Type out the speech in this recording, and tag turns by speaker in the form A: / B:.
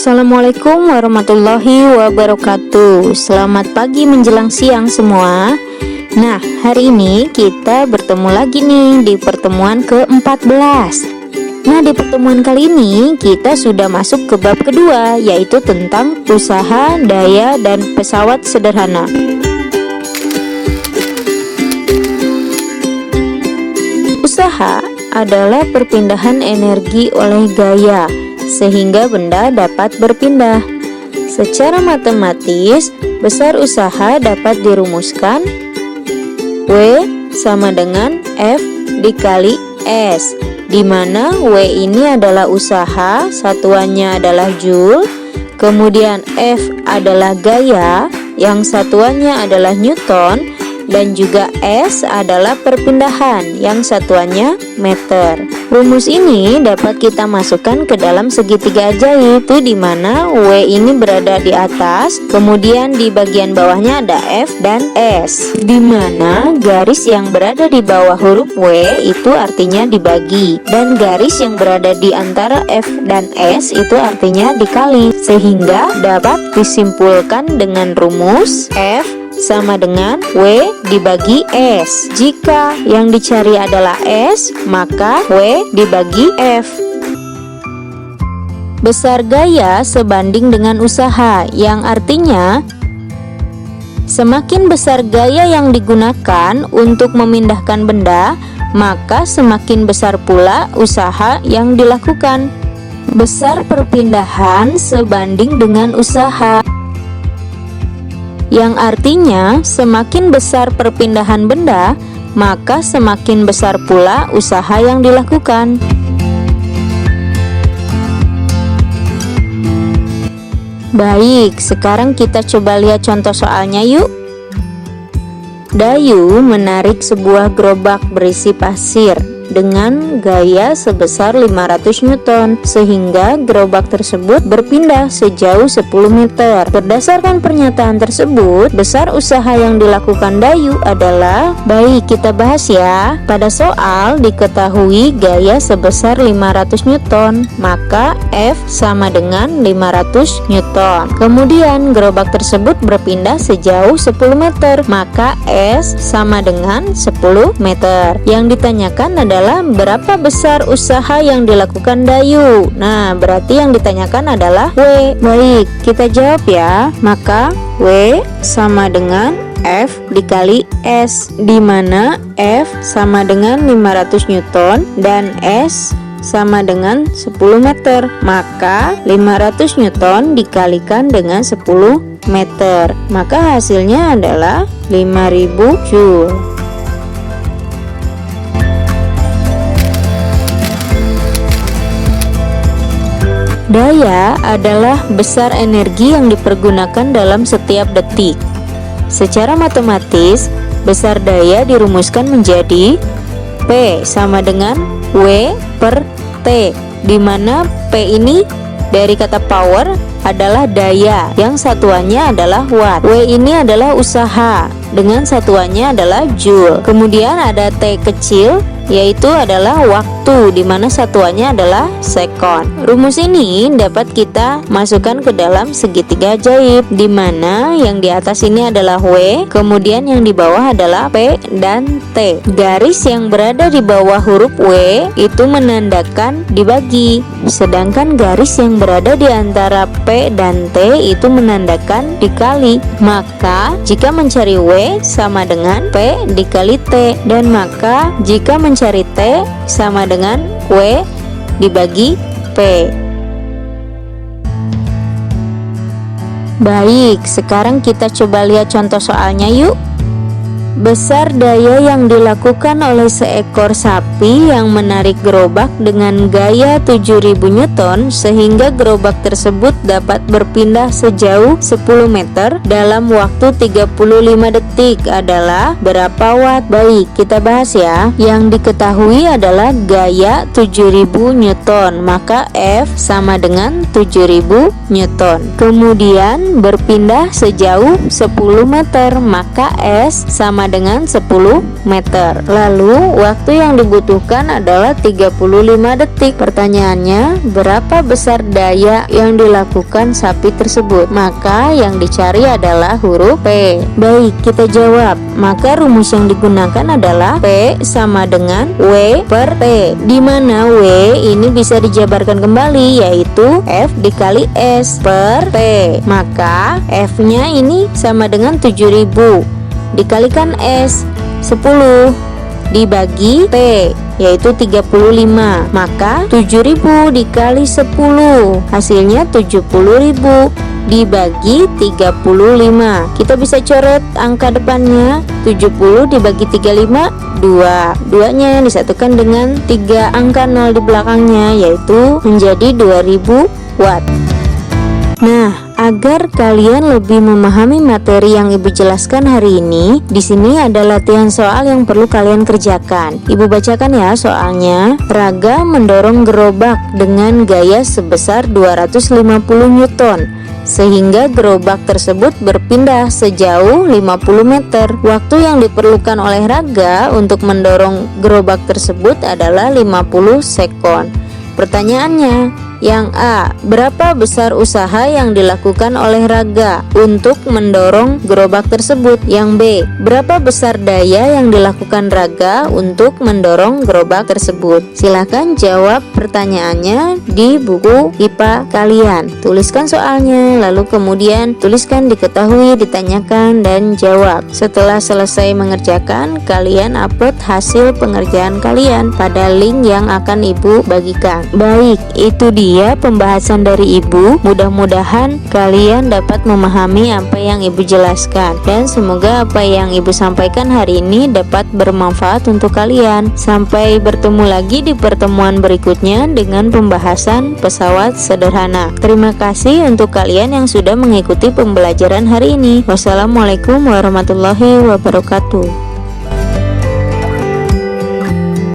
A: Assalamualaikum warahmatullahi wabarakatuh. Selamat pagi menjelang siang semua. Nah, hari ini kita bertemu lagi nih di pertemuan ke-14. Nah, di pertemuan kali ini kita sudah masuk ke bab kedua, yaitu tentang usaha, daya, dan pesawat sederhana. Usaha adalah perpindahan energi oleh gaya sehingga benda dapat berpindah. Secara matematis, besar usaha dapat dirumuskan W sama dengan F dikali S, di mana W ini adalah usaha, satuannya adalah Joule, kemudian F adalah gaya, yang satuannya adalah Newton, dan juga S adalah perpindahan yang satuannya meter. Rumus ini dapat kita masukkan ke dalam segitiga ajaib, itu di mana W ini berada di atas, kemudian di bagian bawahnya ada F dan S, di mana garis yang berada di bawah huruf W itu artinya dibagi, dan garis yang berada di antara F dan S itu artinya dikali, sehingga dapat disimpulkan dengan rumus F sama dengan W dibagi S. Jika yang dicari adalah S, maka W dibagi F. Besar gaya sebanding dengan usaha, yang artinya semakin besar gaya yang digunakan untuk memindahkan benda, maka semakin besar pula usaha yang dilakukan. Besar perpindahan sebanding dengan usaha, yang artinya semakin besar perpindahan benda, maka semakin besar pula usaha yang dilakukan. Baik, sekarang kita coba lihat contoh soalnya yuk. Dayu menarik sebuah gerobak berisi pasir dengan gaya sebesar 500 Newton, sehingga gerobak tersebut berpindah sejauh 10 meter. Berdasarkan pernyataan tersebut, besar usaha yang dilakukan Dayu adalah, baik kita bahas ya. Pada soal diketahui gaya sebesar 500 Newton, maka F sama dengan 500 Newton. Kemudian gerobak tersebut berpindah sejauh 10 meter, maka S sama dengan 10 meter. Yang ditanyakan adalah berapa besar usaha yang dilakukan Dayu. Nah, berarti yang ditanyakan adalah W. Baik, kita jawab ya. Maka W sama dengan F dikali S, di mana F sama dengan 500 Newton dan S sama dengan 10 meter. Maka 500 Newton dikalikan dengan 10 meter, maka hasilnya adalah 5000 Joule. Daya adalah besar energi yang dipergunakan dalam setiap detik. Secara matematis, besar daya dirumuskan menjadi P sama dengan W per T, di mana P ini dari kata power adalah daya, yang satuannya adalah watt. W ini adalah usaha, dengan satuannya adalah Joule. Kemudian ada T kecil, yaitu adalah waktu, di mana satuannya adalah second. Rumus ini dapat kita masukkan ke dalam segitiga ajaib, di mana yang di atas ini adalah W, kemudian yang di bawah adalah P dan T. Garis yang berada di bawah huruf W itu menandakan dibagi, sedangkan garis yang berada di antara P dan T itu menandakan dikali. Maka jika mencari W sama dengan P dikali T, dan maka jika mencari T sama dengan W dibagi P. Baik, sekarang kita coba lihat contoh soalnya yuk. Besar daya yang dilakukan oleh seekor sapi yang menarik gerobak dengan gaya 7000 Newton, sehingga gerobak tersebut dapat berpindah sejauh 10 meter dalam waktu 35 detik adalah berapa watt? Baik, kita bahas ya. Yang diketahui adalah gaya 7000 Newton, maka F sama dengan 7000 Newton. Kemudian berpindah sejauh 10 meter, maka S sama sama dengan 10 meter. Lalu waktu yang dibutuhkan adalah 35 detik. Pertanyaannya, berapa besar daya yang dilakukan sapi tersebut? Maka yang dicari adalah huruf P. Baik, kita jawab. Maka rumus yang digunakan adalah P sama dengan W per T, di mana W ini bisa dijabarkan kembali, yaitu F dikali S per T. Maka F-nya ini sama dengan 7000 dikalikan S 10 dibagi T, yaitu 35. Maka 7000 dikali 10 hasilnya 70.000 dibagi 35. Kita bisa coret angka depannya. 70 dibagi 35 2. 2-nya disatukan dengan 3 angka 0 di belakangnya, yaitu menjadi 2000 watt. Nah, agar kalian lebih memahami materi yang Ibu jelaskan hari ini, di sini ada latihan soal yang perlu kalian kerjakan. Ibu bacakan ya soalnya. Raga mendorong gerobak dengan gaya sebesar 250 Newton, sehingga gerobak tersebut berpindah sejauh 50 meter. Waktu yang diperlukan oleh Raga untuk mendorong gerobak tersebut adalah 50 sekon. Pertanyaannya, yang A, berapa besar usaha yang dilakukan oleh Raga untuk mendorong gerobak tersebut? Yang B, berapa besar daya yang dilakukan Raga untuk mendorong gerobak tersebut? Silahkan jawab pertanyaannya di buku IPA kalian. Tuliskan soalnya, lalu kemudian tuliskan diketahui, ditanyakan, dan jawab. Setelah selesai mengerjakan, kalian upload hasil pengerjaan kalian pada link yang akan Ibu bagikan. Baik, itu dia pembahasan dari Ibu. Mudah-mudahan kalian dapat memahami apa yang Ibu jelaskan, dan semoga apa yang Ibu sampaikan hari ini dapat bermanfaat untuk kalian. Sampai bertemu lagi di pertemuan berikutnya dengan pembahasan pesawat sederhana. Terima kasih untuk kalian yang sudah mengikuti pembelajaran hari ini. Wassalamualaikum warahmatullahi wabarakatuh.